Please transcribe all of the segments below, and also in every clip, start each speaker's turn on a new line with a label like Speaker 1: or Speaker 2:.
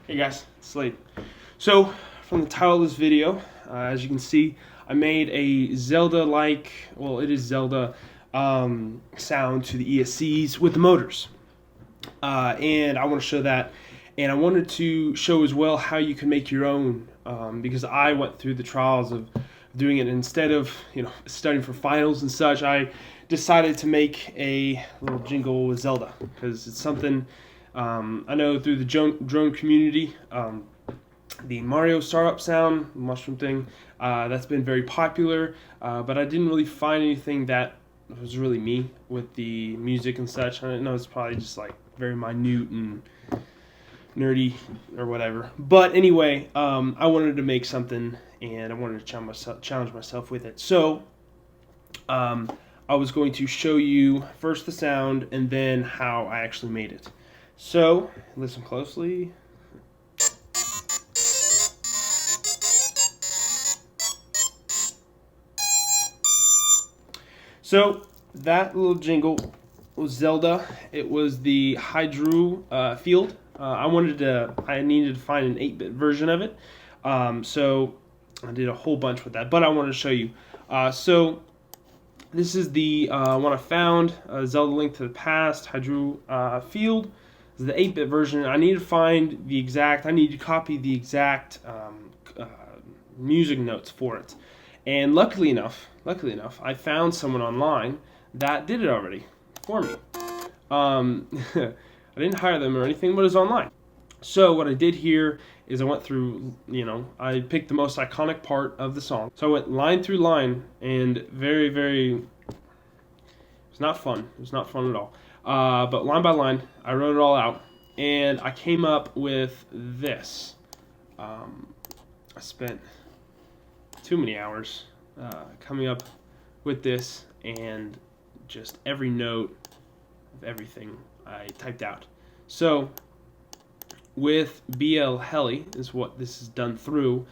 Speaker 1: Hey guys, Slade. So, from the title of this video, as you can see, I made a Zelda-like, well, it is Zelda, sound to the ESCs with the motors. And I want to show that. And I wanted to show as well how you can make your own, because I went through the trials of doing it. Instead of, studying for finals and such, I decided to make a little jingle with Zelda, because it's something I know through the drone community. The Mario startup sound, mushroom thing, that's been very popular, but I didn't really find anything that was really me with the music and such. I know it's probably just like very minute and nerdy or whatever. But anyway, I wanted to make something, and I wanted to challenge myself with it. So I was going to show you first the sound and then how I actually made it. So listen closely. So that little jingle was Zelda. It was the Hyrule field. I needed to find an 8-bit version of it. So I did a whole bunch with that, but I wanted to show you. So this is the one I found, Zelda Link to the Past, Hyrule field. This is the 8-bit version. I need to copy the exact music notes for it. And luckily enough, I found someone online that did it already for me. I didn't hire them or anything, but it was online. So what I did here is I went through, I picked the most iconic part of the song. So I went line through line, and it was not fun. It was not fun at all. But line by line, I wrote it all out, and I came up with this. I spent too many hours coming up with this, and just every note of everything I typed out. So with BLHeli is what this is done through.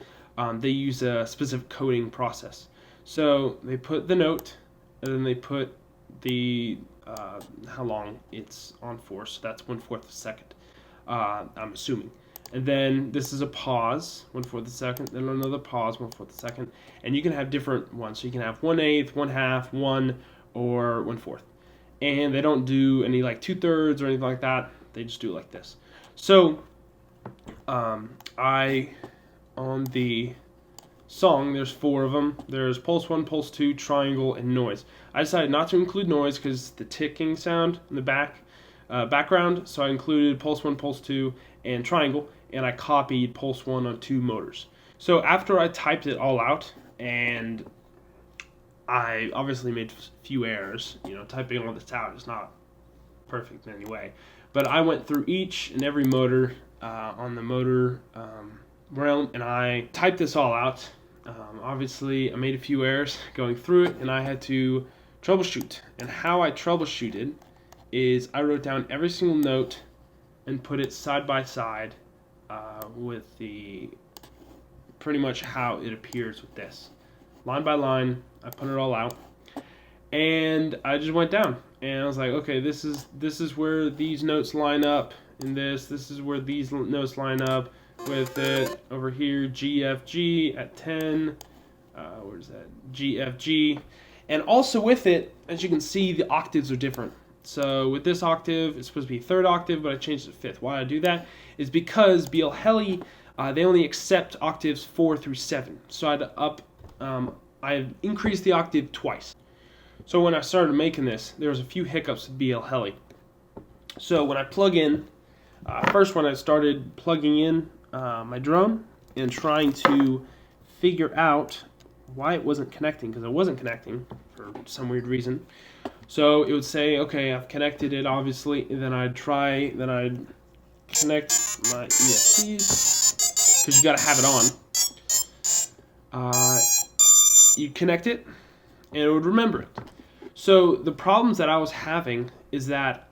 Speaker 1: They use a specific coding process. So they put the note, and then they put the how long it's on for. So that's 1/4 of a second, I'm assuming. And then this is a pause, 1/4 of a second, then another pause, 1/4 of a second. And you can have different ones. So you can have 1/8, 1/2, 1, or 1/4. And they don't do any like 2/3 or anything like that. They just do it like this. So on the song, there's 4 of them. There's pulse 1, pulse 2, triangle, and noise. I decided not to include noise because the ticking sound in the background. So I included pulse 1, pulse 2, and triangle, and I copied pulse 1 on 2 motors. So after I typed it all out, and I obviously made a few errors, typing all this out is not perfect in any way, but I went through each and every motor on the motor realm, and I typed this all out. Obviously, I made a few errors going through it, and I had to troubleshoot. And how I troubleshooted is I wrote down every single note and put it side by side with the pretty much how it appears with this. Line by line, I put it all out, and I just went down, and I was like, okay, this is where these notes line up in this. This is where these notes line up with it over here. G, F, G at 10. Where's that? G, F, G, and also with it, as you can see, the octaves are different. So with this octave, it's supposed to be 3rd octave, but I changed it to 5th. Why I do that is because BLHeli, they only accept octaves 4 through 7. So I increased the octave twice. So when I started making this, there was a few hiccups with BLHeli. So when I plug in, first when I started plugging in my drone and trying to figure out why it wasn't connecting, because it wasn't connecting for some weird reason. So it would say, okay, I've connected it, obviously, and then I'd connect my ESCs, because you gotta have it on. You connect it, and it would remember it. So the problems that I was having is that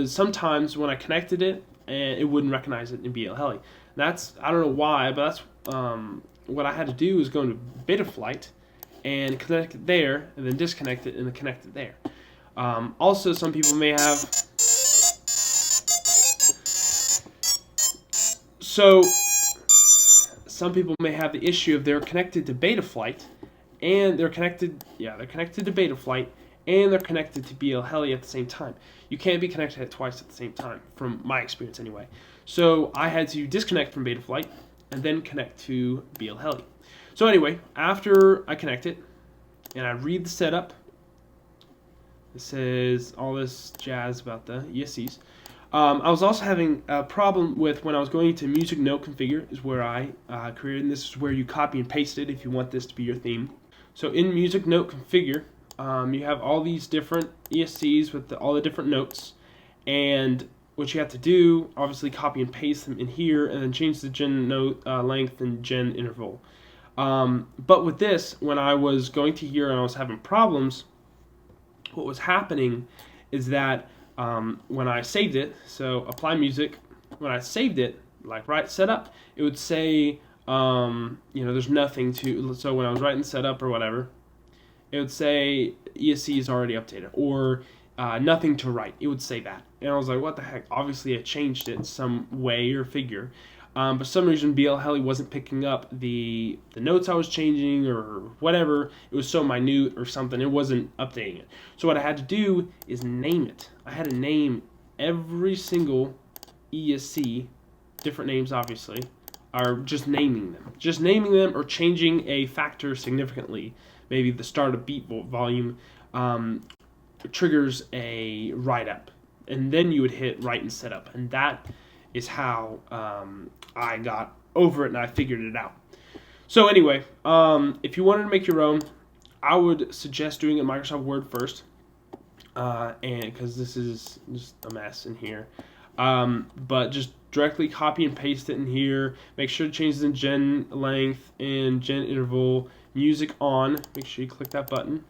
Speaker 1: sometimes when I connected it, and it wouldn't recognize it in BLHeli. I don't know why, but that's what I had to do is go into Betaflight and connect it there, and then disconnect it and then connect it there. Also, some people may have So some people may have the issue of they're connected to Betaflight, and they're connected to Betaflight, and they're connected to BLHeli at the same time. You can't be connected twice at the same time, from my experience anyway. So I had to disconnect from Betaflight and then connect to BLHeli. So anyway, after I connect it and I read the setup, it says all this jazz about the ESCs. I was also having a problem with when I was going to music note configure, is where I created, and this is where you copy and paste it if you want this to be your theme. So in music note configure, you have all these different ESCs with all the different notes, and what you have to do, obviously copy and paste them in here, and then change the gen note length and gen interval. But with this, when I was going to here and I was having problems, what was happening is that when I saved it, so apply music, when I saved it, like write setup, it would say, there's nothing to, so when I was writing setup or whatever, it would say ESC is already updated, or nothing to write. It would say that. And I was like, what the heck? Obviously I changed it some way or figure. But for some reason BLHeli wasn't picking up the notes I was changing or whatever. It was so minute or something. It wasn't updating it. So what I had to do is name it. I had to name every single ESC, different names obviously, are just naming them. Just naming them or changing a factor significantly. Maybe the start of beat volume triggers a write-up. And then you would hit write and setup. And that is how I got over it and I figured it out. So anyway, if you wanted to make your own, I would suggest doing it in Microsoft Word first, and because this is just a mess in here. But just directly copy and paste it in here. Make sure to change the gen length and gen interval. Music on. Make sure you click that button,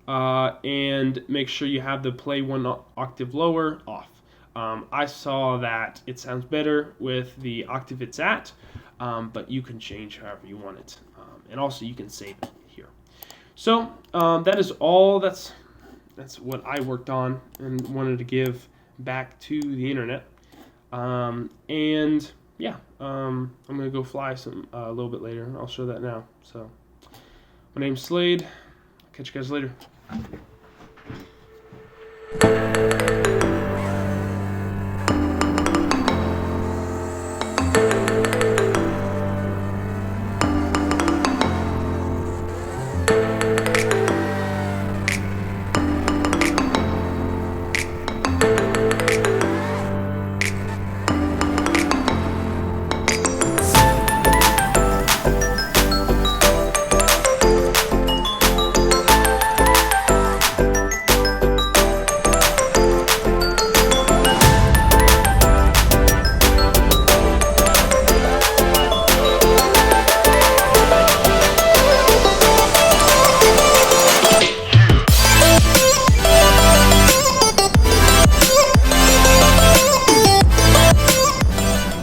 Speaker 1: and make sure you have the play one octave lower off. I saw that it sounds better with the octave it's at, but you can change however you want it. And also you can save it here. So that is all. That's what I worked on and wanted to give back to the internet. And yeah, I'm gonna go fly a little bit later. I'll show that now. So my name's Slade. Catch you guys later.